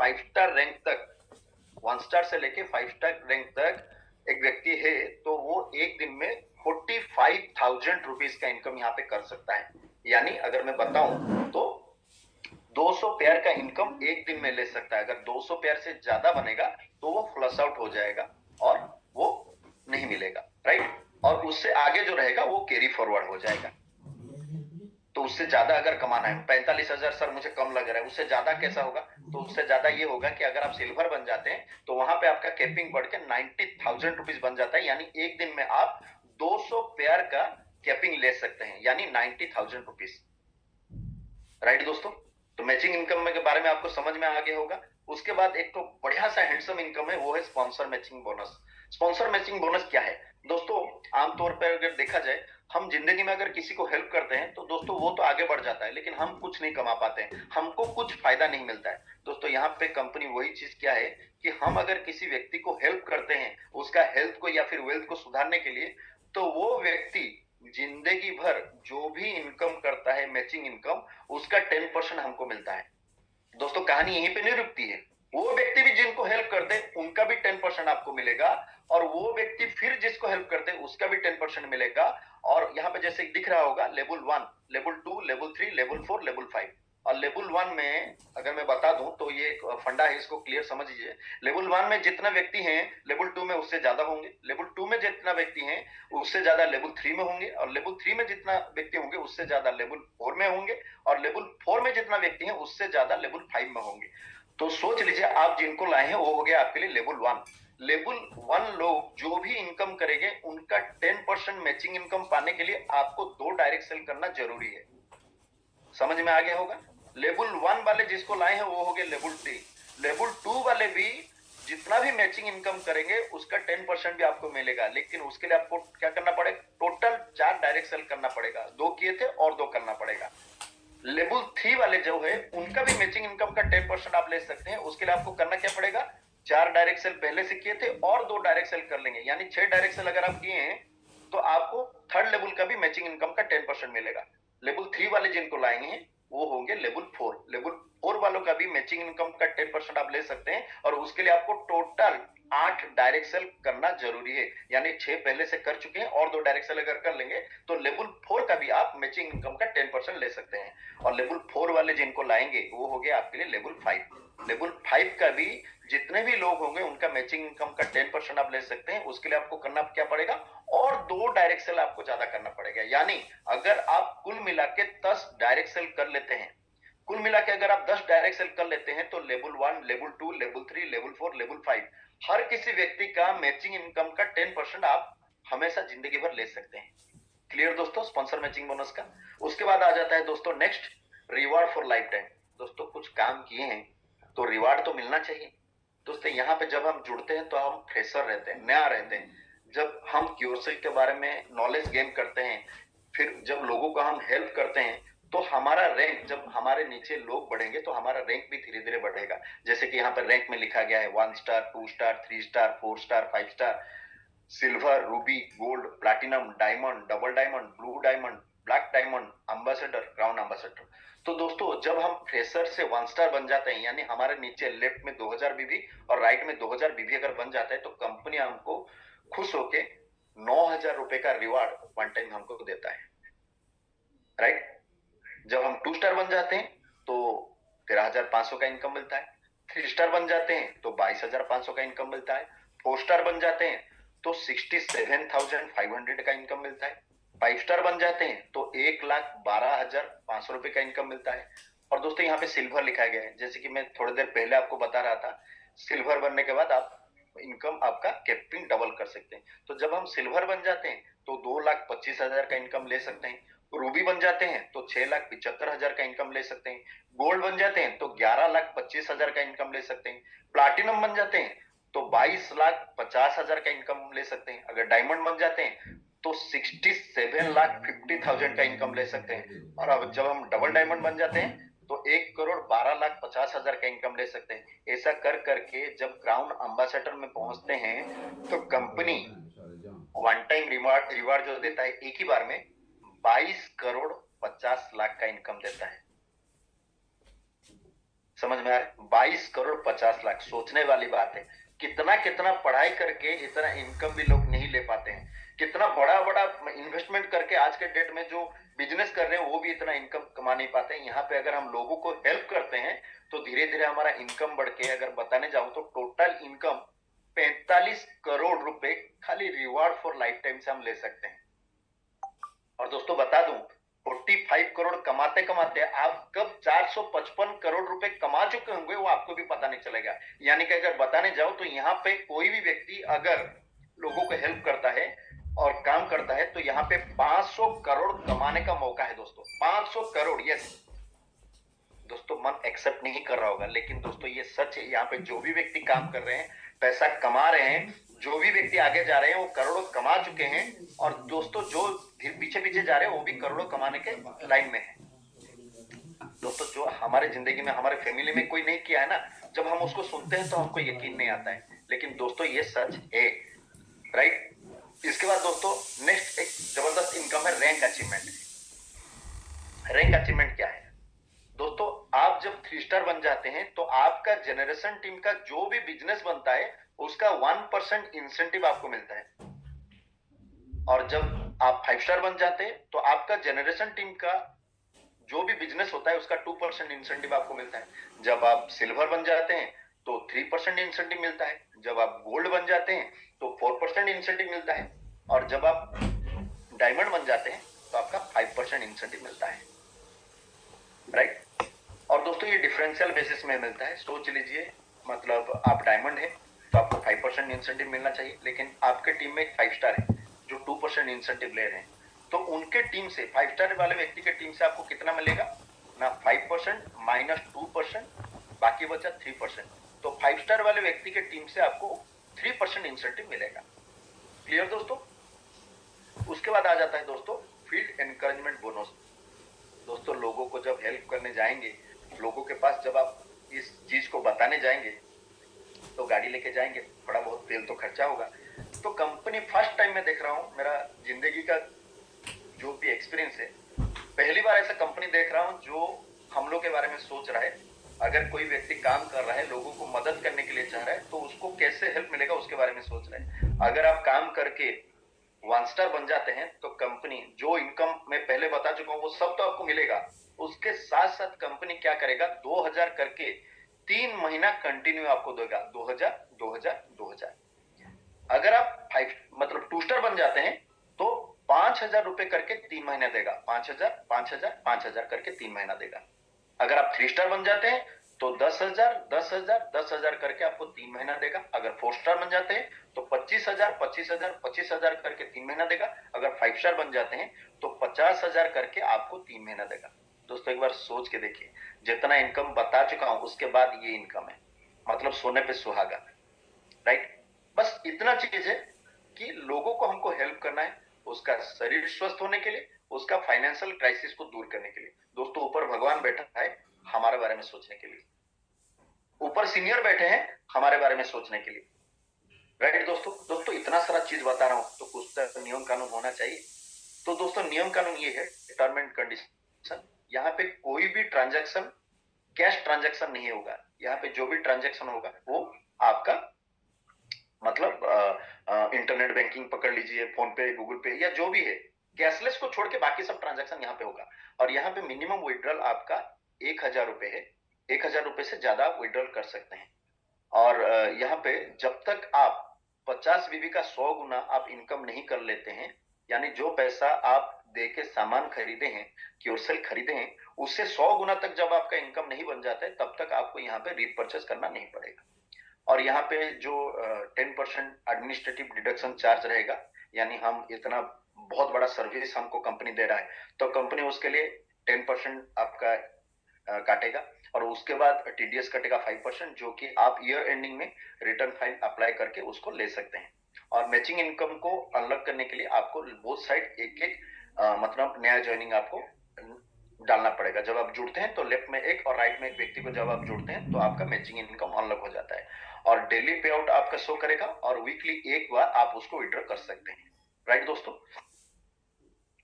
Five star rank तक, 1 star से लेके 5 स्टार रैंक तक एक व्यक्ति है तो वो एक दिन में 45,000 रुपीज का इनकम यहाँ पे कर सकता है। यानी अगर मैं बताऊं तो 200 पेयर का इनकम एक दिन में ले सकता है। अगर 200 पेयर से ज्यादा बनेगा तो वो फ्लश आउट हो जाएगा और वो नहीं मिलेगा, राइट। और उससे आगे जो रहेगा वो कैरी फॉरवर्ड हो जाएगा। तो उससे ज्यादा अगर कमाना है, 45,000 सर मुझे कम लग रहा है, उससे ज्यादा कैसा होगा? तो उससे ज्यादा ये होगा कि अगर आप सिल्वर बन जाते हैं तो वहां पे आपका कैपिंग बढ़ के 90,000 रुपीज बन जाता है। यानी एक दिन में आप 200 पेयर का कैपिंग ले सकते हैं, यानी 90,000 रुपीज, राइट दोस्तों। तो मैचिंग इनकम के बारे में आपको समझ में आ गया होगा। उसके बाद एक तो बढ़िया सा हैंडसम इनकम है, वो है sponsor matching bonus. Sponsor matching bonus क्या है दोस्तों? आमतौर पर अगर देखा जाए, हम जिंदगी में अगर किसी को हेल्प करते हैं तो दोस्तों वो तो आगे बढ़ जाता है, लेकिन हम कुछ नहीं कमा पाते हैं, हमको कुछ फायदा नहीं मिलता है। दोस्तों यहाँ पे कंपनी वही चीज क्या है कि हम अगर किसी व्यक्ति को हेल्प करते हैं उसका हेल्थ को या फिर वेल्थ को सुधारने के लिए, तो वो व्यक्ति जिंदगी भर जो भी इनकम करता है मैचिंग इनकम, उसका 10% हमको मिलता है। दोस्तों कहानी यहीं पे नहीं रुकती है, वो व्यक्ति भी जिनको हेल्प करते हैं उनका भी 10% आपको मिलेगा, और वो व्यक्ति फिर जिसको हेल्प करते हैं उसका भी 10% मिलेगा। और यहाँ पे जैसे दिख रहा होगा level 1, level 2, level 3, level 4, level 5। और लेवल 1 में अगर मैं बता दूं तो ये फंडा है, इसको क्लियर समझ लीजिए। लेवल 1 में जितना व्यक्ति हैं लेवल 2 में उससे ज्यादा होंगे, लेवल 2 में जितना व्यक्ति हैं उससे ज्यादा लेवल 3 में होंगे, और लेवल 3 में जितना व्यक्ति होंगे उससे ज्यादा लेवल 4 में होंगे, और लेवल 4 में जितना व्यक्ति है उससे ज्यादा लेवल 5 में होंगे। तो सोच लीजिए आप जिनको लाए हैं वो हो गया आपके लिए लेवल 1। लेवल 1 लोग जो भी इनकम करेंगे उनका 10% मैचिंग इनकम पाने के लिए आपको 2 डायरेक्ट सेल करना जरूरी है। समझ में आ गया होगा। लेवल 1 वाले जिसको लाए हैं वो हो गए लेवल 3। लेवल 2 वाले भी जितना भी मैचिंग इनकम करेंगे उसका 10% भी आपको मिलेगा, लेकिन उसके लिए आपको क्या करना पड़ेगा? टोटल 4 डायरेक्ट सेल करना पड़ेगा। 2 किए थे और 2 करना पड़ेगा। लेवल 3 वाले जो है उनका भी मैचिंग इनकम का 10% आप ले सकते हैं। उसके लिए आपको करना क्या पड़ेगा? 4 डायरेक्ट सेल पहले से किए थे और 2 डायरेक्ट सेल कर लेंगे, यानी 6 डायरेक्ट सेल अगर आप किए हैं तो आपको थर्ड लेवल का भी मैचिंग इनकम का 10% मिलेगा। लेवल 3 वाले जिनको लाएंगे हैं वो होंगे लेवल 4। लेवल 4 वालों का भी मैचिंग इनकम का 10% आप ले सकते हैं, और उसके लिए आपको टोटल 8 डायरेक्ट सेल करना जरूरी है। यानी 6 पहले से कर चुके हैं और 2 डायरेक्ट सेल अगर कर लेंगे तो लेवल 4 का भी आप मैचिंग इनकम का 10% ले सकते हैं। और लेवल 4 वाले जिनको लाएंगे वो हो गया आपके लिए लेवल 5। लेवल 5 का भी जितने भी लोग होंगे उनका मैचिंग इनकम का 10% आप ले सकते हैं। उसके लिए आपको करना क्या पड़ेगा? और 2 डायरेक्ट सेल आपको ज्यादा करना पड़ेगा। यानी अगर आप कुल मिला के 10 डायरेक्ट सेल कर लेते हैं, कुल मिला के अगर आप 10 डायरेक्ट सेल कर लेते हैं तो level 1, level 2, level 3, level 4, level 5 हर किसी व्यक्ति का मैचिंग इनकम का 10% आप हमेशा जिंदगी भर ले सकते हैं। क्लियर दोस्तों स्पॉन्सर मैचिंग बोनस का। उसके बाद आ जाता है दोस्तों next, reward for life time. दोस्तों कुछ काम किए हैं तो रिवार्ड तो मिलना चाहिए। दोस्तों यहाँ पे जब हम जुड़ते हैं तो हम फ्रेशर रहते हैं, नया रहते हैं। जब हम क्योरसेल के बारे में नॉलेज गेन करते हैं, फिर जब लोगों को हम हेल्प करते हैं तो हमारा रैंक, जब हमारे नीचे लोग बढ़ेंगे तो हमारा रैंक भी धीरे धीरे बढ़ेगा। जैसे कि यहाँ पर रैंक में लिखा गया है 1 star, 2 star, 3 star, 4 star, 5 star, silver, Ruby, gold, platinum, diamond, double diamond, blue diamond, black diamond, ambassador, crown ambassador. तो दोस्तों जब हम फ्रेशर से 1 स्टार बन जाते हैं, यानी हमारे नीचे लेफ्ट में 2000 बीवी और राइट में 2000 बीवी अगर बन जाता है तो कंपनी हमको खुश होके 9,000 रुपए का रिवार्ड वन टाइम हमको देता है, राइट। जब हम 2 स्टार बन जाते हैं तो 13,500 का इनकम मिलता है। 3 स्टार बन जाते हैं तो 22,500 का इनकम मिलता है। 4 स्टार बन जाते हैं तो 67,500 का इनकम मिलता है। 5 स्टार बन जाते हैं तो 1,12,500 रुपए का इनकम मिलता है। और दोस्तों यहाँ पे सिल्वर लिखा गया है, जैसे कि मैं थोड़ी देर पहले आपको बता रहा था, सिल्वर बनने के बाद आप इनकम आपका कैपिंग डबल कर सकते हैं। तो जब हम सिल्वर बन जाते हैं तो 2,25,000 का इनकम ले सकते हैं। रूबी बन जाते हैं तो 6,75,000 का इनकम ले सकते हैं। गोल्ड बन जाते हैं तो 11,25,000 का इनकम ले सकते हैं। प्लाटिनम बन जाते हैं तो 22,50,000 का इनकम ले सकते हैं। अगर डायमंड बन जाते हैं तो 67,50,000 का इनकम ले सकते हैं। और अब जब हम डबल डायमंड बन जाते हैं तो 1,12,50,000 का इनकम ले सकते हैं। ऐसा कर करके जब क्राउन एम्बेसडर में पहुंचते हैं तो company one time reward reward जो देता है एक ही बार में 22,50,00,000 का इनकम देता है। समझ में आ रहा है? 22 करोड़ 50 लाख, सोचने वाली बात है। कितना कितना पढ़ाई करके इतना इनकम भी लोग नहीं ले पाते हैं। कितना बड़ा बड़ा इन्वेस्टमेंट करके आज के डेट में जो बिजनेस कर रहे हैं वो भी इतना इनकम कमा नहीं पाते हैं। यहाँ पे अगर हम लोगों को हेल्प करते हैं तो धीरे धीरे हमारा इनकम बढ़ के, अगर बताने जाऊं तो टोटल इनकम 45 करोड़ रुपए खाली रिवार्ड फॉर लाइफ टाइम से हम ले सकते हैं। और दोस्तों बता दूं, 45 करोड़ कमाते कमाते आप कब 455 करोड़ रुपए कमा चुके होंगे वो आपको भी पता नहीं चलेगा। यानी कि अगर बताने जाओ तो यहाँ पे कोई भी व्यक्ति अगर लोगों को हेल्प करता है और काम करता है तो यहाँ पे 500 करोड़ कमाने का मौका है दोस्तों। 500 करोड़, यस दोस्तों, मन एक्सेप्ट नहीं कर रहा होगा, लेकिन दोस्तों ये सच है। यहाँ पे जो भी व्यक्ति काम कर रहे हैं, पैसा कमा रहे हैं, जो भी व्यक्ति आगे जा रहे हैं वो करोड़ों कमा चुके हैं। और दोस्तों जो पीछे पीछे जा रहे हैं वो भी करोड़ों कमाने के लाइन में है। दोस्तों जो हमारे जिंदगी में, हमारे फैमिली में कोई नहीं किया है ना, जब हम उसको सुनते हैं तो हमको यकीन नहीं आता है, लेकिन दोस्तों ये सच है, राइट। इसके बाद दोस्तों नेक्स्ट एक जबरदस्त इनकम है रैंक अचीवमेंट। रैंक अचीवमेंट क्या है दोस्तों? आप जब 3 स्टार बन जाते हैं तो आपका जनरेशन टीम का जो भी बिजनेस बनता है उसका 1% इंसेंटिव आपको मिलता है। और जब आप 5 स्टार बन जाते हैं तो आपका जनरेशन टीम का जो भी बिजनेस होता है उसका 2% इंसेंटिव आपको मिलता है। जब आप सिल्वर बन जाते हैं तो 3% इंसेंटिव मिलता है। जब आप गोल्ड बन जाते हैं तो 4% इंसेंटिव मिलता है। और जब आप डायमंड बन जाते हैं तो आपका 5% इंसेंटिव मिलता है, राइट। और दोस्तों ये डिफरेंशियल बेसिस में मिलता है। सोच लीजिए, मतलब आप डायमंड है तो आपको 5% इंसेंटिव मिलना चाहिए, लेकिन आपके टीम में एक 5 स्टार है जो 2% इंसेंटिव ले रहे हैं, तो उनके टीम से, 5 स्टार वाले व्यक्ति के टीम से आपको कितना मिलेगा ना? 5% माइनस 2%, बाकी बचा 3%। तो 5 स्टार वाले व्यक्ति के टीम से आपको 3% इंसेंटिव मिलेगा। क्लियर दोस्तों? उसके बाद आ जाता है दोस्तों फील्ड एनकरेजमेंट बोनस। दोस्तों लोगों को जब हेल्प करने जाएंगे, लोगों के पास जब आप इस चीज को बताने जाएंगे तो गाड़ी लेके जाएंगे, थोड़ा बहुत तेल तो खर्चा होगा। तो कंपनी फर्स्ट टाइम में देख रहा हूं, मेरा जिंदगी का जो भी एक्सपीरियंस है, पहली बार ऐसा कंपनी देख रहा हूं जो हम लोग के बारे में सोच रहा है। अगर कोई व्यक्ति काम कर रहा है, लोगों को मदद करने के लिए चाह रहा है, तो उसको कैसे हेल्प मिलेगा उसके बारे में सोच रहा है। अगर आप काम करके 1 स्टार बन जाते हैं तो कंपनी जो इनकम मैं पहले बता चुका हूं वो सब तो आपको मिलेगा। उसके साथ साथ कंपनी क्या करेगा, 2000 करके 3 महीना कंटिन्यू आपको देगा। 2000 2000 2000। अगर आप 5 मतलब 2 स्टार बन जाते हैं तो 5000 रुपए करके 3 महीना देगा। 5000 5000 5000 करके 3 महीना देगा। अगर आप 3 स्टार बन जाते हैं तो 10,000 10,000 10,000 करके आपको 3 महीना देगा। अगर 4 स्टार बन जाते हैं तो 25,000 25,000 25,000 करके 3 महीना देगा। अगर 5 स्टार बन जाते हैं तो 50,000 करके आपको 3 महीना देगा। दोस्तों एक बार सोच के देखिए, जितना इनकम बता चुका हूं उसके बाद ये इनकम है, मतलब सोने पे सुहागा, राइट। बस इतना चीज है कि लोगों को हमको हेल्प करना है, उसका शरीर स्वस्थ होने के लिए, उसका फाइनेंशियल क्राइसिस को दूर करने के लिए। दोस्तों ऊपर भगवान बैठा है हमारे बारे में सोचने के लिए, ऊपर सीनियर बैठे हैं हमारे बारे में सोचने के लिए, राइट दोस्तों। दोस्तों इतना सारा चीज बता रहा हूं तो कुछ तो नियम कानून होना चाहिए। तो दोस्तों नियम कानून ये है, टर्म एंड कंडीशन, यहाँ पे कोई भी ट्रांजैक्शन कैश ट्रांजैक्शन नहीं होगा। यहाँ पे जो भी ट्रांजैक्शन होगा वो आपका मतलब इंटरनेट बैंकिंग पकड़ लीजिए, फोन पे गूगल पे या जो भी है, कैशलेस को छोड़ के बाकी सब ट्रांजैक्शन यहाँ पे होगा। और यहाँ पे मिनिमम विड्रॉल आपका 1,000 रुपए है। 1,000 रुपए से ज्यादा आप विड्रॉल कर सकते हैं। और यहाँ पे जब तक आप 50 बीबी का 100 गुना आप इनकम नहीं कर लेते हैं, यानी जो पैसा आप दे के सामान खरीदे हैं, क्योरसेल खरीदे हैं, उससे 100 गुना तक जब आपका इनकम नहीं बन जाता है तब तक आपको यहाँ पे रीपरचेस करना नहीं पड़ेगा। और यहाँ पे जो 10% एडमिनिस्ट्रेटिव डिडक्शन चार्ज रहेगा, यानी हम इतना बहुत बड़ा सर्विस हमको कंपनी दे रहा है तो कंपनी उसके लिए 10% आपका काटेगा। और उसके बाद टीडीएस कटेगा 5%, जो कि आप ईयर एंडिंग में रिटर्न फाइल अप्लाई करके उसको ले सकते हैं। और मैचिंग इनकम को अनलॉक करने के लिए आपको बोथ साइड एक एक मतलब नया ज्वाइनिंग आपको डालना पड़ेगा। जब आप जुड़ते हैं तो लेफ्ट में एक और राइट में एक व्यक्ति को जब आप जुड़ते हैं तो आपका मैचिंग इनकम अनलॉक हो जाता है। और डेली पे आउट आपका शो करेगा और वीकली एक बार आप उसको विड्रॉ कर सकते हैं, राइट दोस्तों।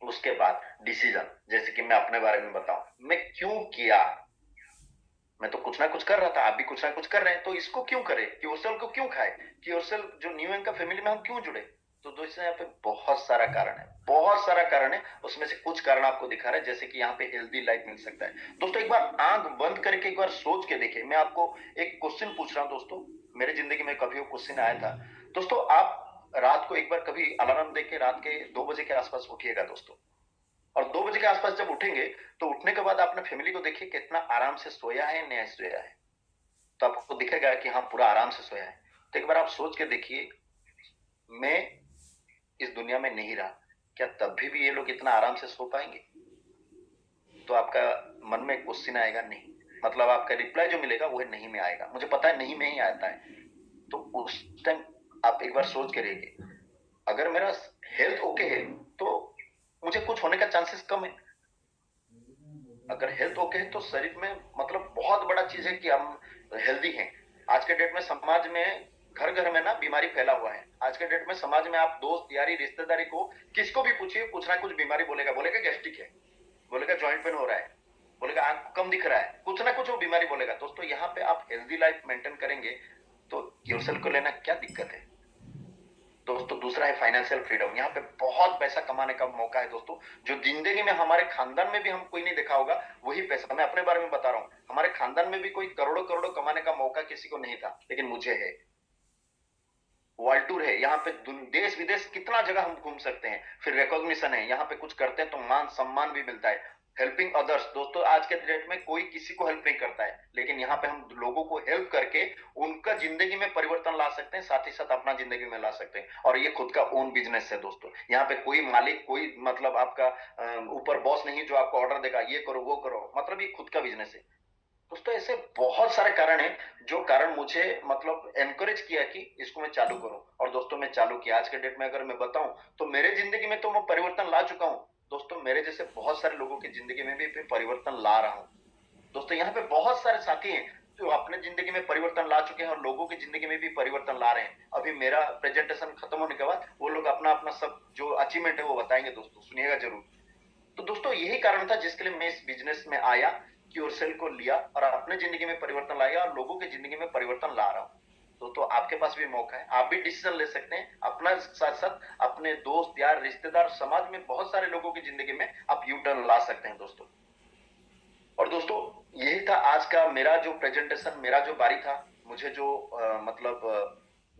उसके बाद डिसीजन, जैसे कि मैं अपने बारे में बताऊं, मैं क्यों किया, मैं तो कुछ ना कुछ कर रहा था, आप भी कुछ ना कुछ कर रहे हैं, तो इसको क्यों करें, क्योरसेल को क्यों खाए, क्योरसेल जो न्यू यंग का फैमिली में हम क्यों जुड़े। तो दोस्तों यहाँ पे बहुत सारा कारण है, बहुत सारा कारण है, उसमें से कुछ कारण आपको दिखा रहा है, जैसे कि यहाँ पे हेल्दी लाइफ मिल सकता है। दोस्तों एक बार आंख बंद करके एक बार सोच के देखिए, मैं आपको एक क्वेश्चन पूछ रहा हूँ दोस्तों, मेरे जिंदगी में कभी वो क्वेश्चन आया था। दोस्तों आप रात को एक बार कभी अलार्म देख के रात के 2 बजे के आसपास उठिएगा दोस्तों, और 2 बजे के आसपास जब उठेंगे तो उठने के बाद अपने फैमिली को देखिए कितना आराम से सोया है, नहीं सोया है, तो आपको दिखेगा कि हाँ पूरा आराम से सोया है। तो एक बार आप सोच के देखिए, मैं इस दुनिया में नहीं रहा, क्या तब भी ये लोग इतना आराम से सो पाएंगे। तो आपका मन में क्वेश्चन आएगा नहीं, मतलब आपका रिप्लाई जो मिलेगा वो नहीं में आएगा, मुझे पता है नहीं में ही आता है। तो उस टाइम आप एक बार सोच के रहिए, अगर मेरा हेल्थ ओके है तो मुझे कुछ होने का चांसेस कम है। अगर हेल्थ ओके है तो शरीर में मतलब बहुत बड़ा चीज है कि हम हेल्दी हैं। आज के डेट में समाज में घर घर में ना बीमारी फैला हुआ है। आज के डेट में समाज में आप दोस्त यारी रिश्तेदारी को किसको भी पूछिए, कुछ ना कुछ बीमारी बोलेगा, बोलेगा गैस्ट्रिक है, बोलेगा जॉइंट पेन हो रहा है, बोलेगा आंख कम दिख रहा है, कुछ ना कुछ वो बीमारी बोलेगा। दोस्तों यहाँ पे आप हेल्दी लाइफ मेंटेन करेंगे तो क्योरसेल को लेना क्या दिक्कत है। दोस्तों दूसरा है फाइनेंशियल फ्रीडम, यहाँ पे बहुत पैसा कमाने का मौका है दोस्तों, जो जिंदगी में हमारे खानदान में भी हम कोई नहीं देखा होगा वही पैसा। मैं अपने बारे में बता रहा हूँ, हमारे खानदान में भी कोई करोड़ों करोड़ों कमाने का मौका किसी को नहीं था, लेकिन मुझे है। वर्ल्ड टूर है, यहाँ पे देश विदेश कितना जगह हम घूम सकते हैं, फिर रिकॉग्निशन है, यहाँ पे कुछ करते हैं तो मान सम्मान भी मिलता है। हेल्पिंग अदर्स, दोस्तों आज के डेट में कोई किसी को हेल्प नहीं करता है, लेकिन यहाँ पे हम लोगों को हेल्प करके उनका जिंदगी में परिवर्तन ला सकते हैं, साथ ही साथ अपना जिंदगी में ला सकते हैं। और ये खुद का ओन बिजनेस है दोस्तों, यहाँ पे कोई मालिक कोई मतलब आपका ऊपर बॉस नहीं जो आपको ऑर्डर देगा ये करो वो करो, मतलब ये खुद का बिजनेस है। दोस्तों ऐसे बहुत सारे कारण हैं जो कारण मुझे मतलब एनकरेज किया कि इसको मैं चालू करूं, और दोस्तों मैं चालू किया। आज के डेट में अगर मैं बताऊं तो मेरे जिंदगी में तो मैं परिवर्तन ला चुका हूं दोस्तों, मेरे जैसे बहुत सारे लोगों की जिंदगी में भी परिवर्तन ला रहा हूं। दोस्तों यहाँ पे बहुत सारे साथी हैं जो अपने जिंदगी में परिवर्तन ला चुके हैं और लोगों की जिंदगी में भी परिवर्तन ला रहे हैं। अभी मेरा प्रेजेंटेशन खत्म होने के बाद वो लोग अपना अपना सब जो अचीवमेंट है वो बताएंगे, दोस्तों सुनिएगा जरूर। तो दोस्तों यही कारण था जिसके लिए मैं इस बिजनेस में आया, क्योरसेल को लिया और अपने जिंदगी में परिवर्तन लाया और लोगों की जिंदगी में परिवर्तन ला रहा हूं। तो आपके पास भी मौका है, आप भी डिसीजन ले सकते हैं अपना, साथ साथ अपने दोस्त यार रिश्तेदार समाज में बहुत सारे लोगों की जिंदगी में आप यू टर्न ला सकते हैं दोस्तों। और दोस्तों यही था आज का मेरा जो प्रेजेंटेशन, मेरा जो बारी था, मुझे जो मतलब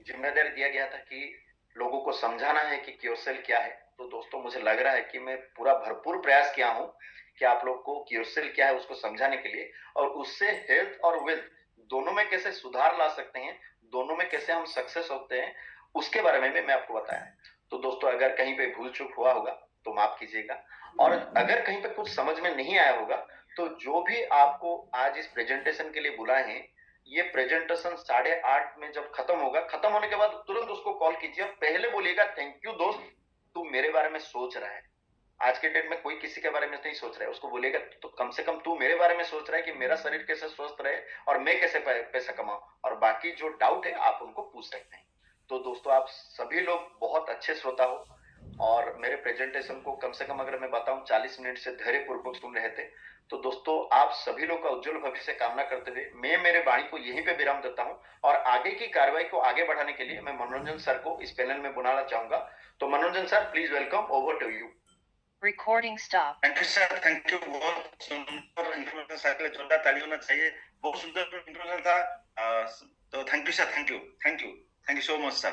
जिम्मेदारी दिया गया था कि लोगों को समझाना है कि क्योरसेल क्या है। तो दोस्तों मुझे लग रहा है कि मैं पूरा भरपूर प्रयास किया हूं कि आप लोग को क्योरसेल क्या है उसको समझाने के लिए, और उससे हेल्थ और वेल्थ दोनों में कैसे सुधार ला सकते हैं, दोनों में कैसे हम सक्सेस होते हैं, उसके बारे में मैं आपको बताया। तो दोस्तों अगर कहीं पे भूल चूक हुआ होगा तो माफ कीजिएगा, और अगर कहीं पे कुछ समझ में नहीं आया होगा तो जो भी आपको आज इस प्रेजेंटेशन के लिए बुलाए हैं, ये प्रेजेंटेशन 8:30 में जब खत्म होगा, खत्म होने के बाद तुरंत उसको कॉल कीजिए, पहले बोलिएगा थैंक यू दोस्त, तू मेरे बारे में सोच रहा है। आज के डेट में कोई किसी के बारे में नहीं सोच रहा है, उसको बोलेगा तो कम से कम तू मेरे बारे में सोच रहा है कि मेरा शरीर कैसे स्वस्थ रहे और मैं कैसे पैसा कमाऊं, और बाकी जो डाउट है आप उनको पूछ सकते हैं। तो दोस्तों आप सभी लोग बहुत अच्छे श्रोता हो, और मेरे प्रेजेंटेशन को कम से कम अगर मैं बताऊं 40 मिनट से धैर्यपूर्वक सुन रहे थे। तो दोस्तों आप सभी लोग का उज्जवल भविष्य कामना करते हुए मैं मेरे वाणी को यहीं पे विराम देता हूं, और आगे की कार्रवाई को आगे बढ़ाने के लिए मैं मनोरंजन सर को इस पैनल में बुलाना चाहूंगा। तो Manoranjan sir please welcome, over to you. Recording stop. Thank you sir, thank you. बहुत सुंदर इंट्रोडक्शन सर के लिए जोरदार ताली होना चाहिए, बहुत सुंदर इंट्रोडक्शन था। तो thank you sir, thank you, thank you, thank you so much sir.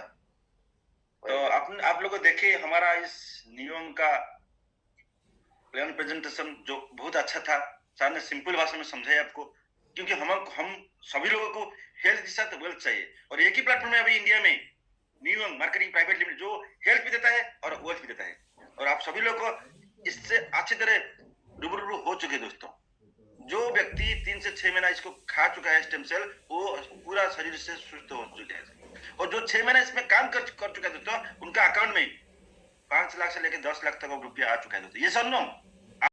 तो आप लोगों को देखिए हमारा इस नियम का प्लान प्रेजेंटेशन जो बहुत अच्छा था, सर ने सिंपल भाषा में समझाया आपको, क्योंकि हम सभी लोगों को हेल्थ के साथ वेल्थ चाहिए, और एक ही प्लेटफॉर्म है अभी इंडिया में, न्यू मार्केटिंग प्राइवेट लिमिटेड, जो हेल्थ भी देता है और वेल्थ भी देता है, और आप सभी लोग को इससे अच्छी तरह रूबरू हो चुके दोस्तों। जो व्यक्ति 3 से 6 महीना इसको खा चुका है स्टेम सेल, वो पूरा शरीर से सुस्त हो चुका है, और जो 6 महीना इसमें काम कर चुका है दोस्तों, उनका अकाउंट में 5 लाख से लेकर 10 लाख तक रुपया आ चुका है दोस्तों। ये सब नो